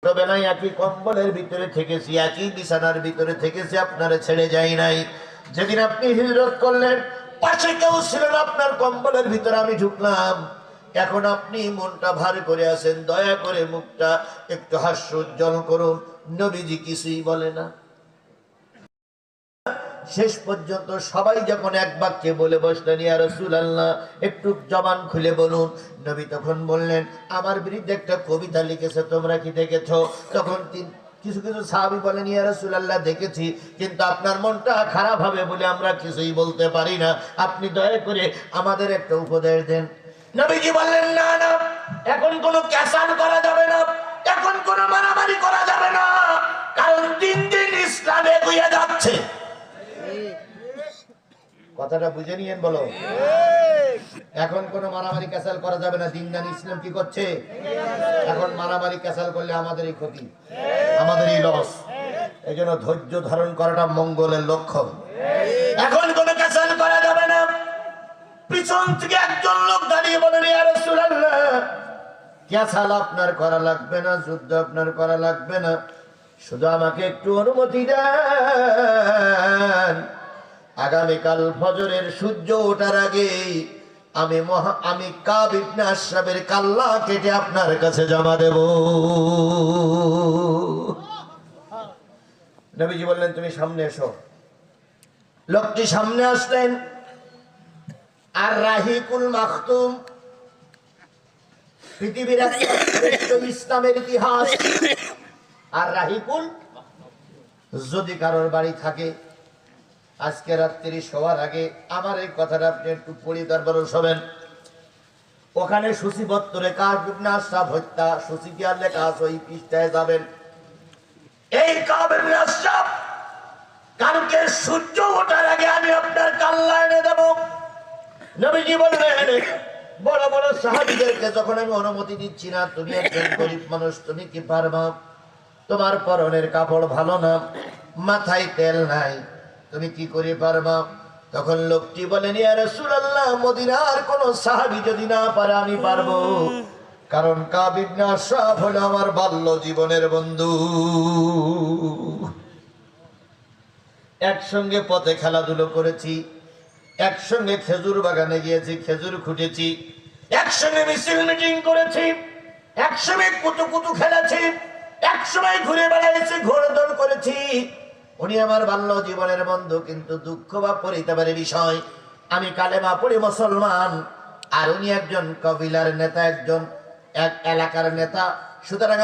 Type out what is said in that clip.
তবে নাই একই কম্বলের ভিতরে থেকেছি, একই বিছানার ভিতরে থেকেছি, আপনারে ছেড়ে যাই নাই। যেদিন আপনি হিজরত করলেন পাশে কেউ ছিল না, আপনার কম্বলের ভিতরে আমি ঢুকলাম। এখন আপনি মনটা ভার করে আছেন, দয়া করে মুখটা একটু হাস্য উজ্জ্বল করুন। নবীজি কিছুই বলে না। শেষ পর্যন্ত সবাই যখন এক বাক্যে বলে বসলেন, ইয়া রাসূলুল্লাহ একটু জবান খুলে বলুন। নবী তখন বললেন, আমার বিরুদ্ধে একটা কবিতা লিখেছে, তোমরা কি দেখেছো? তখন কিছু কিছু সাহাবী বলেন, ইয়া রাসূলুল্লাহ দেখেছি, কিন্তু আপনার মনটা খারাপ হবে বলে আমরা কিছুই বলতে পারি না, আপনি দয়া করে আমাদের একটা উপদেশ দেন। নবীজি বললেন, না না, এখন কোনো ক্যাসাল করা যাবে না, এখন কোনো মারামারি করা যাবে না, কারণ দিন দিন ইসলাম এগিয়ে যাচ্ছে। কথাটা বুঝে নিয়েন, বলো। এখন কোনো মারামারি ক্যাসাল করা যাবে না, দিন দিন ইসলাম কি করছে? এখন মারামারি ক্যাসাল করলে আমাদেরই ক্ষতি, আমাদেরই লস। এই জন্য ধৈর্য ধারণ করাটা মঙ্গলের লক্ষণ। এখন কোনো ক্যাসাল করা যাবে না। পিছন থেকে একজন লোক দাঁড়িয়ে বলেন, ইয়া রাসূলুল্লাহ ক্যাসাল আপনার করা লাগবে না, যুদ্ধ আপনার করা লাগবে না, শুধু আমাকে একটু অনুমতি দেন। আগামীকাল ফজরের সূর্য ওঠার আগে আমি কাব ইবনে আশরাফের কাল্লা কেটে আপনার কাছে জমা দেব। নবীজি বললেন, তুমি সামনে এসো। লোকটি সামনে আসলেন। আর রাহিকুল মাখতুম, পৃথিবীর ইসলামের ইতিহাস। আর রাহিকুল, যদি কারোর বাড়ি থাকে আজকে রাত্রি শোয়ার আগে আমার এই কথাটা আপনি একটু পড়ি, তারপরে শোবেন। ওখানে সূচিপত্রে কাব ইবনে আশরাফ হত্যা সূচিটি আর লেখা আছে, ওই পৃষ্ঠায় যাবেন। এই কাব ইবনে আশরাফ কালকে সূর্য ওঠার আগে আমি আপনার কাল্লা এনে দেব। নবীজি বললেন, বড় বড় সাহাবীদেরকে যখন আমি অনুমতি দিচ্ছি না, তুমি একজন গরিব মানুষ, তুমি কি পারবা? তোমার পরনের কাপড় ভালো না, মাথায় তেল নাই, তুমি কি করে পারবা? তখন লোকটি বলেন, ইয়া রাসূলুল্লাহ মদিনার কোন সাহাবী যদি না পারে আমি পারবো, কারণ কাব ইবনে আশরাফ হলো আমার বাল্য জীবনের বন্ধু। একসঙ্গে পথে খেলাধুলো করেছি, একসঙ্গে খেজুর বাগানে গিয়েছি, খেজুর খুঁটেছি, একসঙ্গে মিছিল মিটিং করেছি, একসঙ্গে কুতুকুতু খেলেছি, একসময় ঘুরে বেড়াইছি, ঘোড়দৌড় করেছি। উনি আমার বাল্য জীবনের বন্ধু, কিন্তু দুঃখ বা পরিতাপের বিষয় আমি কালেমা পড়ি মুসলমান, আর উনি একজন কবিলার নেতা, একজন এক এলাকার নেতা। সুতরাং